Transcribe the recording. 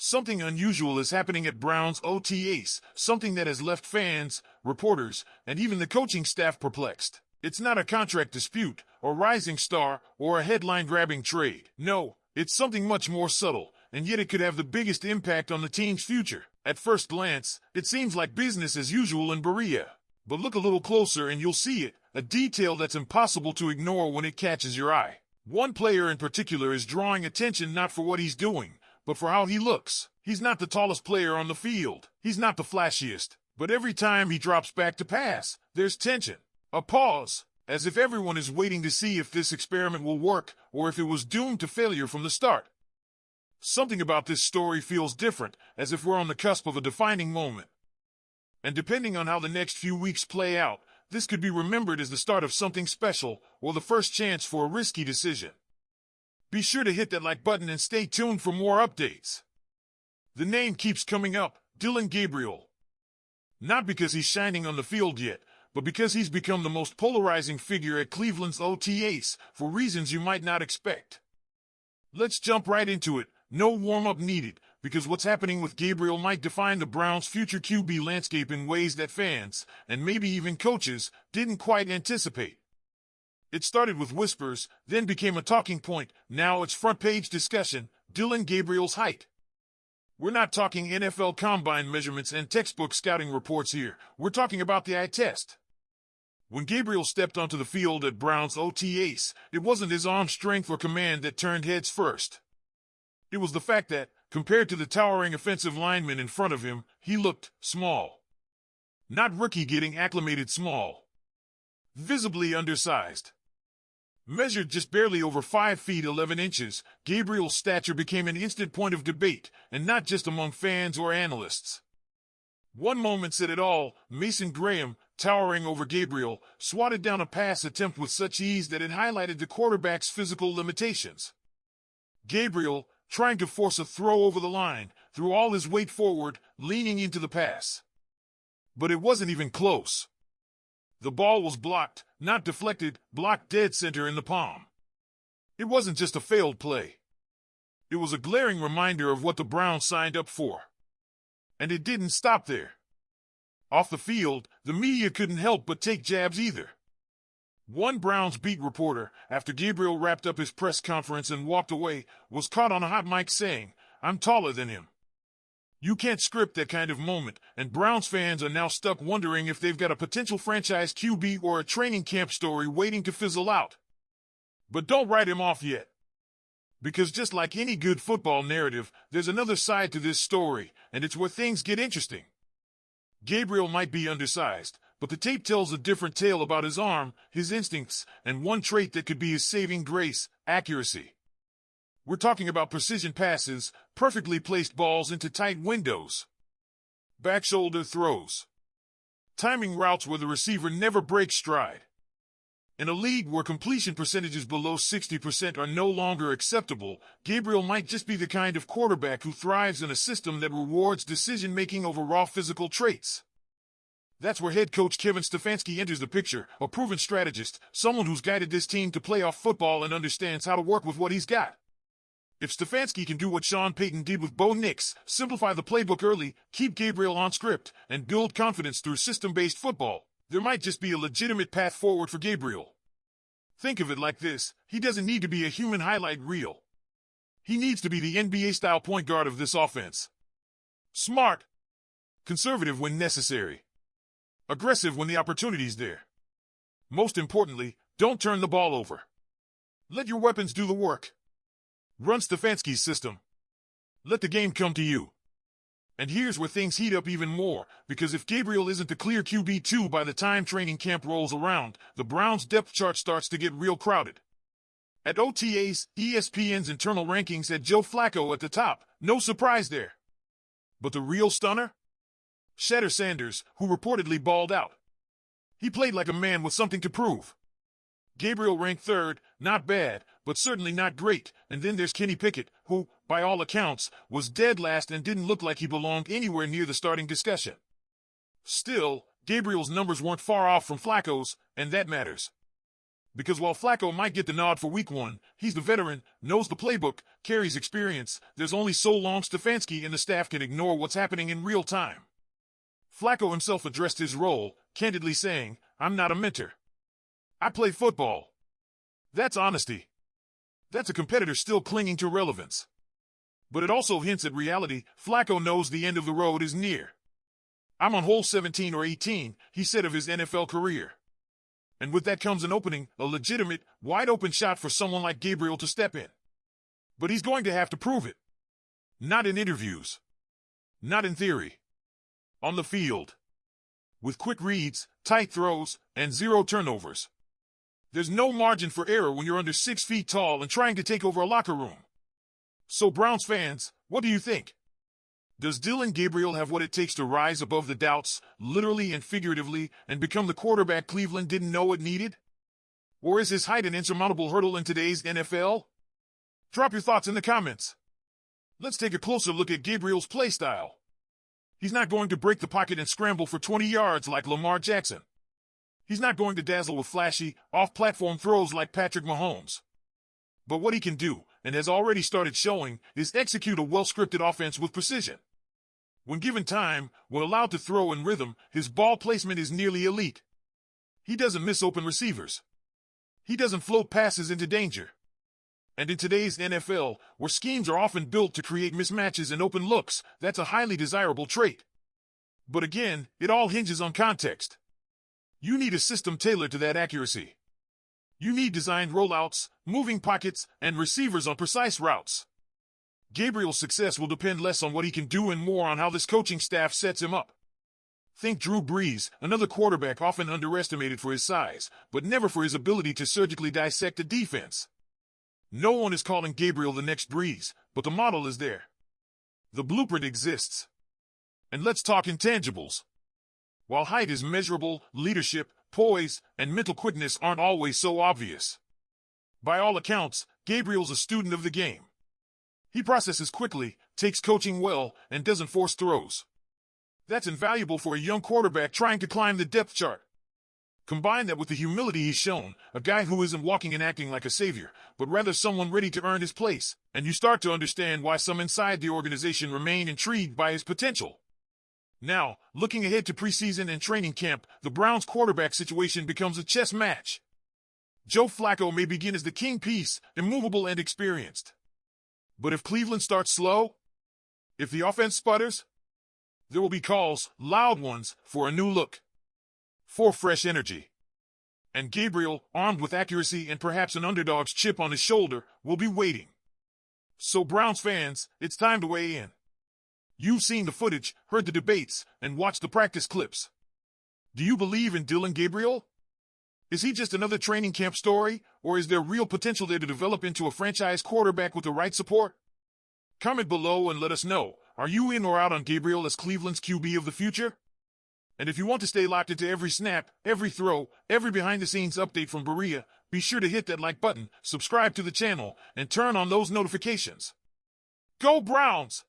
Something unusual is happening at Browns OTAs, something that has left fans, reporters, and even the coaching staff perplexed. It's not a contract dispute, or rising star, or a headline-grabbing trade. No, it's something much more subtle, and yet it could have the biggest impact on the team's future. At first glance, it seems like business as usual in Berea. But look a little closer and you'll see it, a detail that's impossible to ignore when it catches your eye. One player in particular is drawing attention not for what he's doing, but for how he looks. He's not the tallest player on the field. He's not the flashiest. But every time he drops back to pass, there's tension. A pause, as if everyone is waiting to see if this experiment will work or if it was doomed to failure from the start. Something about this story feels different, as if we're on the cusp of a defining moment. And depending on how the next few weeks play out, this could be remembered as the start of something special or the first chance for a risky decision. Be sure to hit that like button and stay tuned for more updates. The name keeps coming up, Dillon Gabriel. Not because he's shining on the field yet, but because he's become the most polarizing figure at Cleveland's OTAs for reasons you might not expect. Let's jump right into it, no warm-up needed, because what's happening with Gabriel might define the Browns' future QB landscape in ways that fans, and maybe even coaches, didn't quite anticipate. It started with whispers, then became a talking point, now it's front-page discussion, Dillon Gabriel's height. We're not talking NFL combine measurements and textbook scouting reports here, we're talking about the eye test. When Gabriel stepped onto the field at Browns OTAs, it wasn't his arm strength or command that turned heads first. It was the fact that, compared to the towering offensive linemen in front of him, he looked small. Not rookie getting acclimated small. Visibly undersized. Measured just barely over 5 feet 11 inches, Gabriel's stature became an instant point of debate, and not just among fans or analysts. One moment said it all, Mason Graham, towering over Gabriel, swatted down a pass attempt with such ease that it highlighted the quarterback's physical limitations. Gabriel, trying to force a throw over the line, threw all his weight forward, leaning into the pass. But it wasn't even close. The ball was blocked, not deflected, blocked dead center in the palm. It wasn't just a failed play. It was a glaring reminder of what the Browns signed up for. And it didn't stop there. Off the field, the media couldn't help but take jabs either. One Browns beat reporter, after Gabriel wrapped up his press conference and walked away, was caught on a hot mic saying, "I'm taller than him." You can't script that kind of moment, and Browns fans are now stuck wondering if they've got a potential franchise QB or a training camp story waiting to fizzle out. But don't write him off yet. Because just like any good football narrative, there's another side to this story, and it's where things get interesting. Gabriel might be undersized, but the tape tells a different tale about his arm, his instincts, and one trait that could be his saving grace, accuracy. We're talking about precision passes, perfectly placed balls into tight windows. Back shoulder throws. Timing routes where the receiver never breaks stride. In a league where completion percentages below 60% are no longer acceptable, Gabriel might just be the kind of quarterback who thrives in a system that rewards decision-making over raw physical traits. That's where head coach Kevin Stefanski enters the picture, a proven strategist, someone who's guided this team to playoff football and understands how to work with what he's got. If Stefanski can do what Sean Payton did with Bo Nix, simplify the playbook early, keep Gabriel on script, and build confidence through system-based football, there might just be a legitimate path forward for Gabriel. Think of it like this, he doesn't need to be a human highlight reel. He needs to be the NBA-style point guard of this offense. Smart. Conservative when necessary. Aggressive when the opportunity's there. Most importantly, don't turn the ball over. Let your weapons do the work. Run Stefanski's system. Let the game come to you. And here's where things heat up even more, because if Gabriel isn't the clear QB2 by the time training camp rolls around, the Browns' depth chart starts to get real crowded. At OTAs, ESPN's internal rankings had Joe Flacco at the top, no surprise there. But the real stunner? Shedeur Sanders, who reportedly balled out. He played like a man with something to prove. Gabriel ranked third, not bad, but certainly not great, and then there's Kenny Pickett, who, by all accounts, was dead last and didn't look like he belonged anywhere near the starting discussion. Still, Gabriel's numbers weren't far off from Flacco's, and that matters. Because while Flacco might get the nod for week one, he's the veteran, knows the playbook, carries experience. There's only so long Stefanski and the staff can ignore what's happening in real time. Flacco himself addressed his role, candidly saying, "I'm not a mentor. I play football." That's honesty. That's a competitor still clinging to relevance. But it also hints at reality. Flacco knows the end of the road is near. "I'm on hole 17 or 18, he said of his NFL career. And with that comes an opening, a legitimate, wide-open shot for someone like Gabriel to step in. But he's going to have to prove it. Not in interviews. Not in theory. On the field. With quick reads, tight throws, and zero turnovers. There's no margin for error when you're under 6 feet tall and trying to take over a locker room. So Browns fans, what do you think? Does Dillon Gabriel have what it takes to rise above the doubts, literally and figuratively, and become the quarterback Cleveland didn't know it needed? Or is his height an insurmountable hurdle in today's NFL? Drop your thoughts in the comments. Let's take a closer look at Gabriel's play style. He's not going to break the pocket and scramble for 20 yards like Lamar Jackson. He's not going to dazzle with flashy, off-platform throws like Patrick Mahomes. But what he can do, and has already started showing, is execute a well-scripted offense with precision. When given time, when allowed to throw in rhythm, his ball placement is nearly elite. He doesn't miss open receivers. He doesn't float passes into danger. And in today's NFL, where schemes are often built to create mismatches and open looks, that's a highly desirable trait. But again, it all hinges on context. You need a system tailored to that accuracy. You need designed rollouts, moving pockets, and receivers on precise routes. Gabriel's success will depend less on what he can do and more on how this coaching staff sets him up. Think Drew Brees, another quarterback often underestimated for his size, but never for his ability to surgically dissect a defense. No one is calling Gabriel the next Brees, but the model is there. The blueprint exists. And let's talk intangibles. While height is measurable, leadership, poise, and mental quickness aren't always so obvious. By all accounts, Gabriel's a student of the game. He processes quickly, takes coaching well, and doesn't force throws. That's invaluable for a young quarterback trying to climb the depth chart. Combine that with the humility he's shown, a guy who isn't walking and acting like a savior, but rather someone ready to earn his place, and you start to understand why some inside the organization remain intrigued by his potential. Now, looking ahead to preseason and training camp, the Browns' quarterback situation becomes a chess match. Joe Flacco may begin as the king piece, immovable and experienced. But if Cleveland starts slow, if the offense sputters, there will be calls, loud ones, for a new look, for fresh energy. And Gabriel, armed with accuracy and perhaps an underdog's chip on his shoulder, will be waiting. So Browns fans, it's time to weigh in. You've seen the footage, heard the debates, and watched the practice clips. Do you believe in Dillon Gabriel? Is he just another training camp story, or is there real potential there to develop into a franchise quarterback with the right support? Comment below and let us know. Are you in or out on Gabriel as Cleveland's QB of the future? And if you want to stay locked into every snap, every throw, every behind-the-scenes update from Berea, be sure to hit that like button, subscribe to the channel, and turn on those notifications. Go Browns!